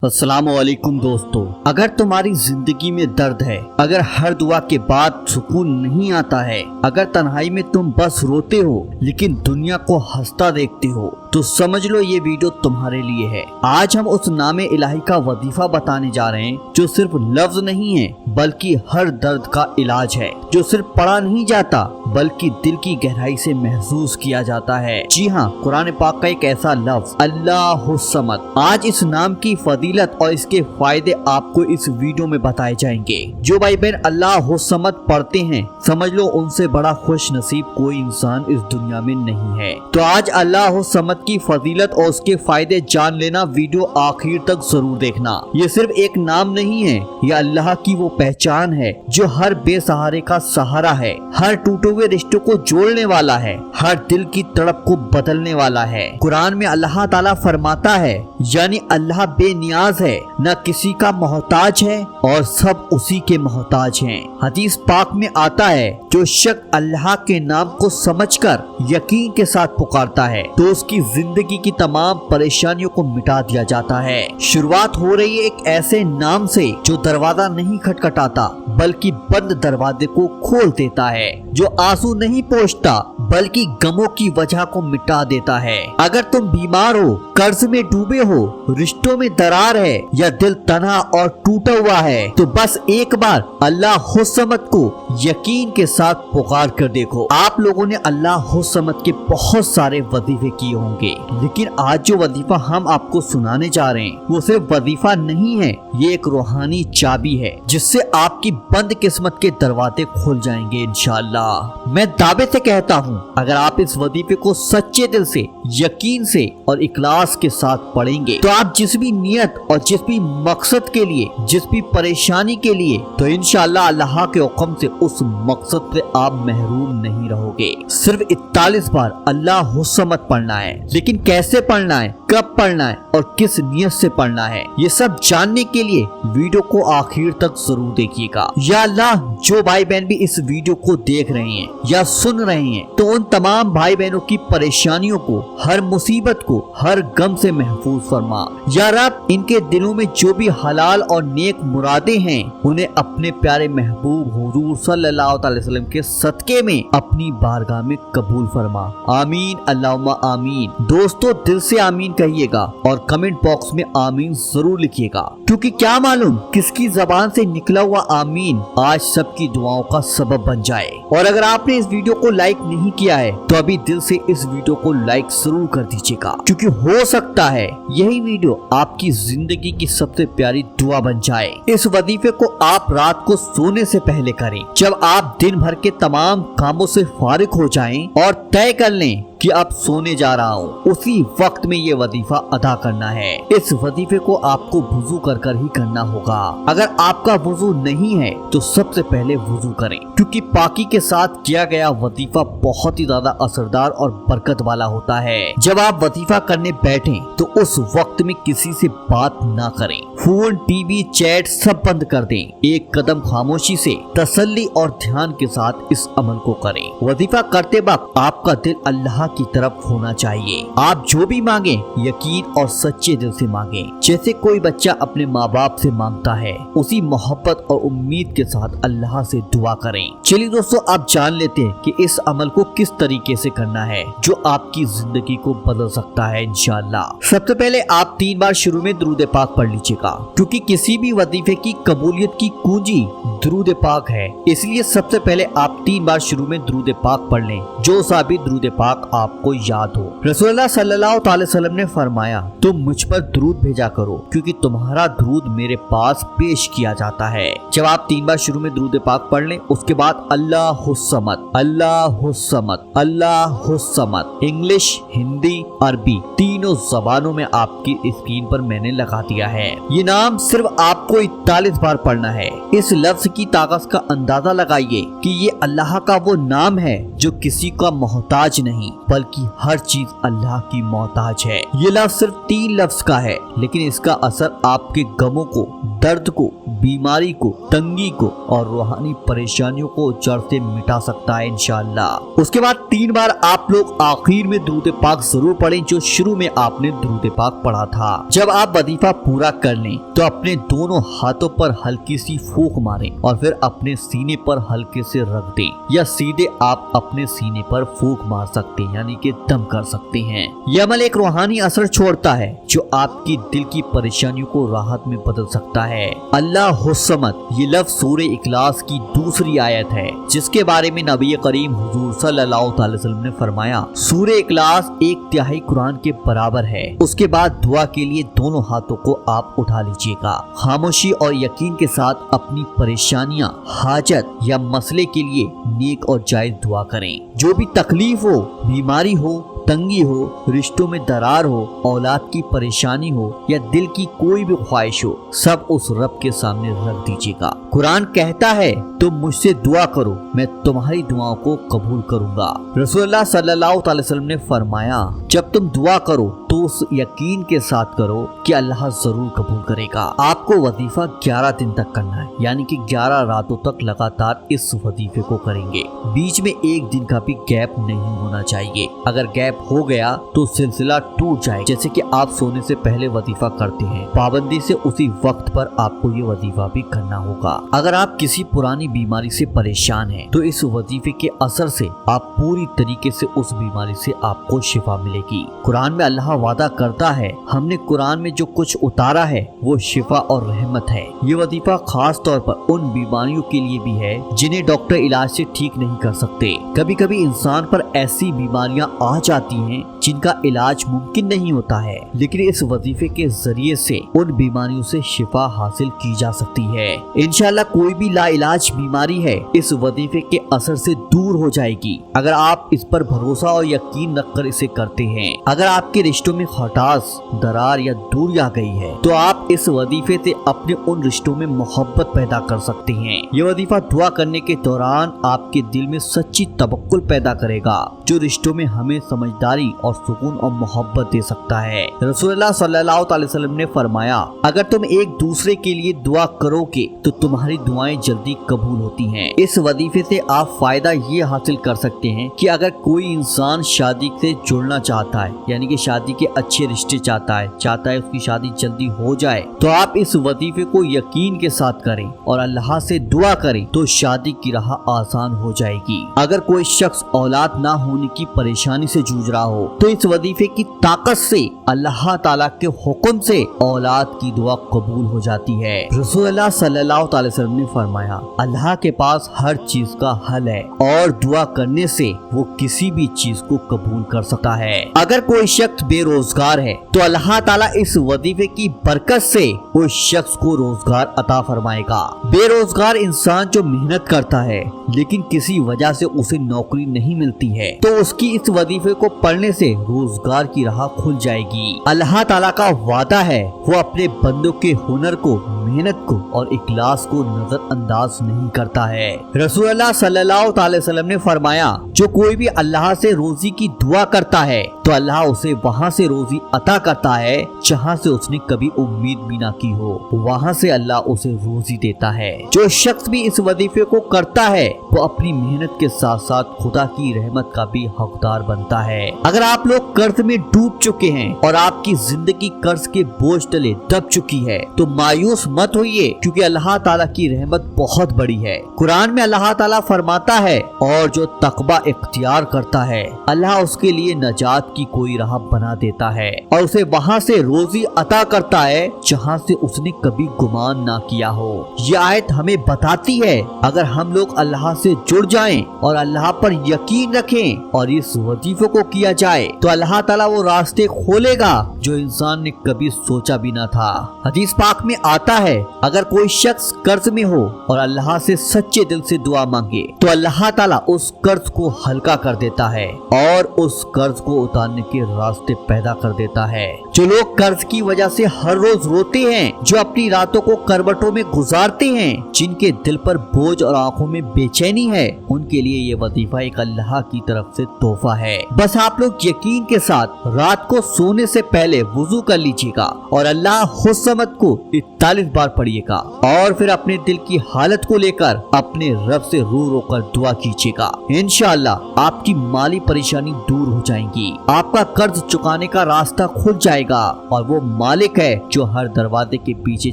अस्सलाम वालेकुम दोस्तों, अगर तुम्हारी जिंदगी में दर्द है, अगर हर दुआ के बाद सुकून नहीं आता है, अगर तन्हाई में तुम बस रोते हो लेकिन दुनिया को हंसता देखते हो, तो समझ लो ये वीडियो तुम्हारे लिए है। आज हम उस नामे इलाही का वजीफा बताने जा रहे हैं जो सिर्फ लफ्ज नहीं है बल्कि हर दर्द का इलाज है, जो सिर्फ पढ़ा नहीं जाता बल्कि दिल की गहराई से महसूस किया जाता है। जी हाँ, कुरान पाक का एक ऐसा लफ्ज अल्लाहुस्समद। आज इस नाम की फजीलत और इसके फायदे आपको इस वीडियो में बताए जाएंगे। जो भाई बहन अल्लाहुस्समद पढ़ते हैं, समझ लो उनसे बड़ा खुश नसीब कोई इंसान इस दुनिया में नहीं है। तो आज अल्लाहुस्समद की फजीलत और उसके फायदे जान लेना, वीडियो आखिर तक जरूर देखना। ये सिर्फ एक नाम नहीं है, ये अल्लाह की वो पहचान है जो हर बेसहारे का सहारा है, हर टूटे हुए रिश्तों को जोड़ने वाला है, हर दिल की तड़प को बदलने वाला है। कुरान में अल्लाह ताला फरमाता है, यानी अल्लाह बेनियाज है, न किसी का मोहताज है और सब उसी के मोहताज हैं। हदीस पाक में आता है, जो शख्स अल्लाह के नाम को समझकर यकीन के साथ पुकारता है तो उसकी जिंदगी की तमाम परेशानियों को मिटा दिया जाता है। शुरुआत हो रही है एक ऐसे नाम से जो दरवाजा नहीं खटखटाता बल्कि बंद दरवाजे को खोल देता है, जो आंसू नहीं पोंछता बल्कि गमों की वजह को मिटा देता है। अगर तुम बीमार हो, कर्ज में डूबे हो, रिश्तों में दरार है या दिल तन्हा और टूटा हुआ है, तो बस एक बार अल्लाहुस्समद को यकीन के साथ पुकार कर देखो। आप लोगों ने अल्लाहुस्समद के बहुत सारे वजीफे किए होंगे, लेकिन आज जो वजीफा हम आपको सुनाने जा रहे हैं वो सिर्फ वजीफा नहीं है, ये एक रूहानी चाबी है जिससे आपकी बंद किस्मत के दरवाजे खुल जाएंगे इंशाअल्लाह। मैं दावे से कहता हूँ, अगर आप इस वजीफे को सच्चे दिल से, यकीन से और इखलास के साथ पढ़ेंगे तो आप जिस भी नियत और जिस भी मकसद के लिए, जिस भी परेशानी के लिए, तो इंशाअल्लाह अल्लाह के हुक्म से उस मकसद से आप महरूम नहीं रहोगे। सिर्फ 41 बार अल्लाहुस्समद पढ़ना है, लेकिन कैसे पढ़ना है, कब पढ़ना है और किस नियत से पढ़ना है, ये सब जानने के लिए वीडियो को आखिर तक जरूर देखिएगा। या अल्लाह, जो भाई बहन भी इस वीडियो को देख रहे हैं या सुन रहे हैं, तो उन तमाम भाई बहनों की परेशानियों को, हर मुसीबत को, हर गम से महफूज फरमा। या रब, इनके दिलों में जो भी हलाल और नेक मुरादे हैं उन्हें अपने प्यारे महबूब हुजूर सल्लल्लाहु अलैहि वसल्लम के सदके में अपनी बारगाह में कबूल फरमा। आमीन अल्लाहुम्मा आमीन। दोस्तों, दिल से आमीन कहिएगा और कमेंट बॉक्स में आमीन जरूर लिखिएगा, क्योंकि क्या मालूम किसकी जबान से निकला हुआ आमीन आज सबकी दुआओं का सबब बन जाए। और अगर आपने इस वीडियो को लाइक नहीं किया है तो अभी दिल से इस वीडियो को लाइक जरूर कर दीजिएगा, क्योंकि हो सकता है यही वीडियो आपकी जिंदगी की सबसे प्यारी दुआ बन जाए। इस वजीफे को आप रात को सोने से पहले करें, जब आप दिन भर के तमाम कामों से फारिग हो जाएं और तय कर लें कि अब सोने जा रहा हूँ, उसी वक्त में ये वजीफा अदा करना है। इस वजीफे को आपको वुजू कर ही करना होगा। अगर आपका वुजू नहीं है तो सबसे पहले वुजू करें, क्योंकि पाकी के साथ किया गया वजीफा बहुत ही ज्यादा असरदार और बरकत वाला होता है। जब आप वजीफा करने बैठें तो उस वक्त में किसी से बात ना करें, फोन, टीवी, चैट सब बंद कर दें। एक कदम खामोशी से, तसल्ली और ध्यान के साथ इस अमल को करें। वजीफा करते वक्त आपका दिल अल्लाह की तरफ होना चाहिए। आप जो भी मांगे यकीन और सच्चे दिल से मांगे, जैसे कोई बच्चा अपने माँ बाप से मांगता है। उसी मोहब्बत और उम्मीद के साथ अल्लाह से दुआ करें। चलिए दोस्तों, आप जान लेते हैं कि इस अमल को किस तरीके से करना है जो आपकी जिंदगी को बदल सकता है इंशाअल्लाह। सबसे पहले आप 3 बार शुरू में दुरूद पाक पढ़ लीजिएगा, क्योंकि किसी भी वजीफे की कबूलियत की कुंजी दुरूद पाक है। इसलिए सबसे पहले आप 3 बार शुरू में दुरूद पाक पढ़ लें, जो सा भी दुरूद पाक आपको याद हो। रसूलुल्लाह सल्लल्लाहु अलैहि वसल्लम ने फरमाया, तुम मुझ पर दुरूद भेजा करो, क्योंकि तुम्हारा दुरूद मेरे पास पेश किया जाता है। जब आप 3 बार शुरू में दुरूद पाक पढ़ लें, उसके बाद अल्लाहुस्समद, अल्लाहुस्समद, अल्लाहुस्समद, इंग्लिश, हिंदी, अरबी तीनों जबानों में आपकी स्क्रीन पर मैंने लगा दिया है। ये नाम सिर्फ आपको 41 बार पढ़ना है। इस लफ्ज की ताकत का अंदाजा लगाइए कि ये अल्लाह का वो नाम है जो किसी का मोहताज नहीं बल्कि हर चीज अल्लाह की मोहताज है। ये लफ्ज सिर्फ 3 लफ्ज का है, लेकिन इसका असर आपके गमों को दर्द को, बीमारी को, तंगी को और रूहानी परेशानियों को जड़ से मिटा सकता है इंशाअल्लाह। उसके बाद 3 बार आप लोग आखिर में दुरूद पाक जरूर पढ़ें जो शुरू में आपने दुरूद पाक पढ़ा था। जब आप वजीफा पूरा कर लें तो अपने दोनों हाथों पर हल्की सी फूंक मारें और फिर अपने सीने पर हल्के से रख दें, या सीधे आप अपने सीने पर फूंक मार सकते हैं यानी कि दम कर सकते हैं। यह अमल एक रूहानी असर छोड़ता है जो आपकी दिल की परेशानियों को राहत में बदल सकता है। अल्लाह समद ये लफ्ज़ सूरह इखलास की दूसरी आयत है जिसके बारे में नबी करीम हुजूर सल्लल्लाहु अलैहि वसल्लम ने फरमाया, सूरह इखलास 1/3 कुरान के बराबर है। उसके बाद दुआ के लिए दोनों हाथों को आप उठा लीजिएगा। खामोशी और यकीन के साथ अपनी परेशानियां, हाजत या मसले के लिए नेक और जायज दुआ करें। जो भी तकलीफ हो, बीमारी हो, तंगी हो, रिश्तों में दरार हो, औलाद की परेशानी हो या दिल की कोई भी ख्वाहिश हो, सब उस रब के सामने रख दीजिएगा। कुरान कहता है तुम मुझसे दुआ करो, मैं तुम्हारी दुआओं को कबूल करूंगा। रसूलुल्लाह सल्लल्लाहु अलैहि वसल्लम ने फरमाया, जब तुम दुआ करो तो उस यकीन के साथ करो कि अल्लाह जरूर कबूल करेगा। आपको वजीफा 11 दिन तक करना है, यानी कि 11 रातों तक लगातार इस वजीफे को करेंगे। बीच में एक दिन का भी गैप नहीं होना चाहिए। अगर गैप हो गया तो सिलसिला टूट जाए। जैसे कि आप सोने से पहले वजीफा करते हैं, पाबंदी से उसी वक्त पर आपको ये वजीफा भी करना होगा। अगर आप किसी पुरानी बीमारी से परेशान हैं तो इस वजीफे के असर से आप पूरी तरीके से उस बीमारी से आपको शिफा मिलेगी। कुरान में अल्लाह वादा करता है, हमने कुरान में जो कुछ उतारा है वो शिफा और रहमत है। ये वजीफा खास तौर पर उन बीमारियों के लिए भी है जिन्हें डॉक्टर इलाज से ठीक नहीं कर सकते। कभी कभी इंसान पर ऐसी बीमारियां आ जाती हैं जिनका इलाज मुमकिन नहीं होता है, लेकिन इस वजीफे के जरिए से उन बीमारियों से शिफा हासिल की जा सकती है। इंशाअल्लाह कोई भी लाइलाज बीमारी है इस वजीफे के असर से दूर हो जाएगी अगर आप इस पर भरोसा और यकीन रखकर इसे करते हैं। अगर आपके रिश्तों में खटास, दरार या दूरी आ गई है तो आप इस वजीफे से अपने उन रिश्तों में मोहब्बत पैदा कर सकते हैं। ये वजीफा दुआ करने के दौरान आपके दिल में सच्ची तवक्कुल पैदा करेगा जो रिश्तों में हमें समझदारी और सुकून और मोहब्बत दे सकता है। रसूलुल्लाह सल्लल्लाहु अलैहि वसल्लम ने फरमाया, अगर तुम एक दूसरे के लिए दुआ करोगे तो तुम्हारी दुआएं जल्दी कबूल होती हैं। इस वजीफे से आप फायदा ये हासिल कर सकते हैं कि अगर कोई इंसान शादी से जुड़ना चाहता है, यानी कि शादी के अच्छे रिश्ते चाहता है उसकी शादी जल्दी हो जाए, तो आप इस वजीफे को यकीन के साथ करें और अल्लाह से दुआ करें तो शादी की राह आसान हो जाएगी। अगर कोई शख्स औलाद ना होने की परेशानी से जूझ रहा हो तो इस वजीफे की ताकत से अल्लाह ताला के हुक्म से औलाद की दुआ कबूल हो जाती है। रसूलुल्लाह सल्लल्लाहु अलैहि वसल्लम ने फरमाया, अल्लाह के पास हर चीज का हल है और दुआ करने से वो किसी भी चीज को कबूल कर सकता है। अगर कोई शख्स बेरोजगार है तो अल्लाह ताला इस वजीफे की बरकत से उस शख्स को रोजगार अता फरमाएगा। बेरोजगार इंसान जो मेहनत करता है लेकिन किसी वजह से उसे नौकरी नहीं मिलती है तो उसकी इस वजीफे को पढ़ने से रोजगार की राह खुल जाएगी। अल्लाह ताला का वादा है वो अपने बंदों के हुनर को, मेहनत को और इखलास को नजरअंदाज नहीं करता है। रसूलुल्लाह सल्लल्लाहु अलैहि वसल्लम ने फरमाया, जो कोई भी अल्लाह से रोजी की दुआ करता है तो अल्लाह उसे वहाँ से रोजी अता करता है जहाँ से उसने कभी उम्मीद भी ना की हो, वहाँ से अल्लाह उसे रोजी देता है। जो शख्स भी इस वजीफे को करता है वो अपनी मेहनत के साथ साथ खुदा की रहमत का भी हकदार बनता है। अगर आप लोग कर्ज में डूब चुके हैं और आपकी जिंदगी कर्ज के बोझ तले दब चुकी है तो मायूस मत होइए, क्योंकि अल्लाह ताला की रहमत बहुत बड़ी है। कुरान में अल्लाह ताला फरमाता है, और जो तकवा इख्तियार करता है अल्लाह उसके लिए नजात की कोई राह बना देता है और उसे वहाँ से रोजी अता करता है जहाँ से उसने कभी गुमान ना किया हो। ये आयत हमें बताती है अगर हम लोग अल्लाह से जुड़ जाएं और अल्लाह पर यकीन रखें और इस वजीफे को किया जाए तो अल्लाह ताला वो रास्ते खोलेगा जो इंसान ने कभी सोचा भी ना था। हदीस पाक में आता है, अगर कोई शख्स कर्ज में हो और अल्लाह से सच्चे दिल से दुआ मांगे तो अल्लाह ताला उस कर्ज को हल्का कर देता है और उस कर्ज को उतारने के रास्ते पैदा कर देता है। जो लोग कर्ज की वजह से हर रोज रोते हैं, जो अपनी रातों को करवटों में गुजारते हैं, जिनके दिल पर बोझ और आंखों में बेचैनी है, उनके लिए ये वजीफा एक अल्लाह की तरफ से तोहफा है। बस आप लोग यकीन के साथ रात को सोने से पहले वुजू कर लीजिएगा और अल्लाह हुस्समद को 41 बार पढ़िएगा और फिर अपने दिल की हालत को लेकर अपने रब से रो रो कर दुआ कीजिएगा। इंशाअल्लाह आपकी माली परेशानी दूर हो जाएंगी, आपका कर्ज चुकाने का रास्ता खुल जाएगा और वो मालिक है जो हर दरवाजे के पीछे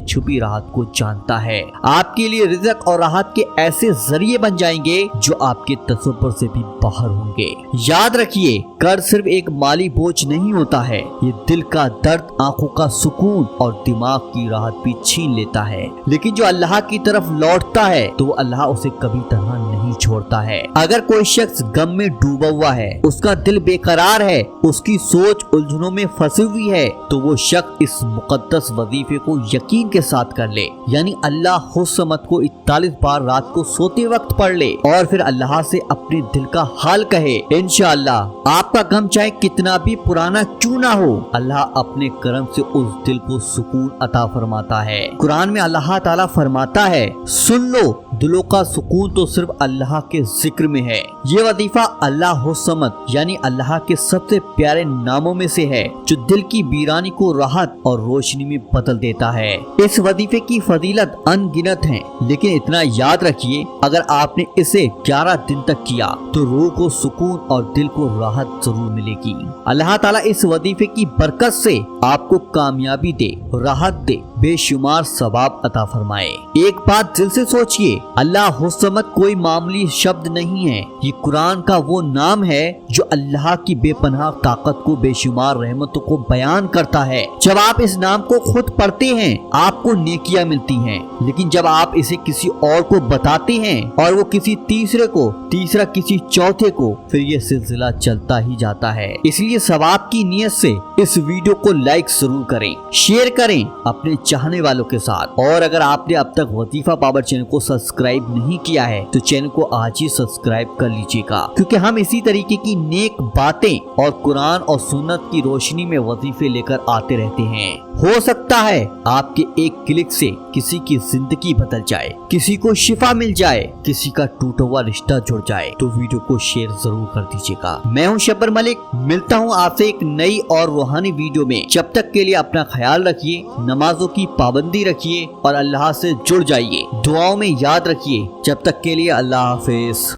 छुपी राहत को जानता है। आपके लिए रिज़्क और राहत के ऐसे जरिए बन जाएंगे जो आपके तसव्वुर से भी बाहर होंगे। याद रखिए, कर्ज सिर्फ एक माली बोझ नहीं होता है, ये दिल का दर्द, आंखों का सुकून और दिमाग की राहत भी छीन लेता है। लेकिन जो अल्लाह की तरफ लौटता है तो अल्लाह उसे कभी तन्हा नहीं छोड़ता है। अगर कोई शख्स गम में डूबा हुआ है, उसका दिल बेकरार है, उसकी सोच उलझनों में फंसी हुई है, तो वो शख्स इस मुकद्दस वजीफे को यकीन के साथ कर ले, यानी अल्लाह हुस्समद को 41 बार रात को सोते वक्त पढ़ ले और फिर अल्लाह से अपने दिल का हाल कहे। इंशाअल्लाह आपका गम चाहे कितना भी पुराना क्यों ना हो, अल्लाह अपने करम से उस दिल को सुकून अता फरमाता है। कुरान में अल्लाह ताला फरमाता है, सुन लो, दिलों का सुकून तो सिर्फ अल्लाह के जिक्र में है। ये वजीफा अल्लाह हुस्समद यानी अल्लाह के सबसे प्यारे नामों में से है, जो दिल की वीरानी को राहत और रोशनी में बदल देता है। इस वजीफे की फजीलत अनगिनत है, लेकिन इतना याद रखिए, अगर आपने इसे 11 दिन तक किया तो रूह को सुकून और दिल को राहत जरूर मिलेगी। अल्लाह ताला इस वजीफे की बरकत से आपको कामयाबी दे, राहत दे, बेशुमार सवाब अता फरमाए। एक बात दिल से सोचिए, अल्लाह हुस्समद कोई मामूली शब्द नहीं है, ये कुरान का वो नाम है जो अल्लाह की बेपनाह ताकत को, बेशुमार रहमतों को बयान करता है। जब आप इस नाम को खुद पढ़ते हैं आपको नेकियां मिलती हैं, लेकिन जब आप इसे किसी और को बताते हैं और वो किसी तीसरे को, तीसरा किसी चौथे को, फिर ये सिलसिला चलता ही जाता है। इसलिए सवाब की नीयत से इस वीडियो को लाइक जरूर करें, शेयर करें अपने चाहने वालों के साथ। और अगर आपने अब तक वजीफा पावर चैनल को सब्सक्राइब नहीं किया है तो चैनल को आज ही सब्सक्राइब कर लीजिएगा, क्योंकि हम इसी तरीके की नेक बातें और कुरान और सुन्नत की रोशनी में वजीफे लेकर आते रहते हैं। हो सकता है आपके एक क्लिक से किसी की जिंदगी बदल जाए, किसी को शिफा मिल जाए, किसी का टूटा हुआ रिश्ता जुड़ जाए, तो वीडियो को शेयर जरूर कर दीजिएगा। मैं हूं शब्बर मलिक, मिलता हूं आपसे एक नई और रूहानी वीडियो में। जब तक के लिए अपना ख्याल रखिए, नमाजों की पाबंदी रखिए और अल्लाह से जुड़ जाइए, दुआओं में याद रखिए। जब तक के लिए अल्लाह हाफिज।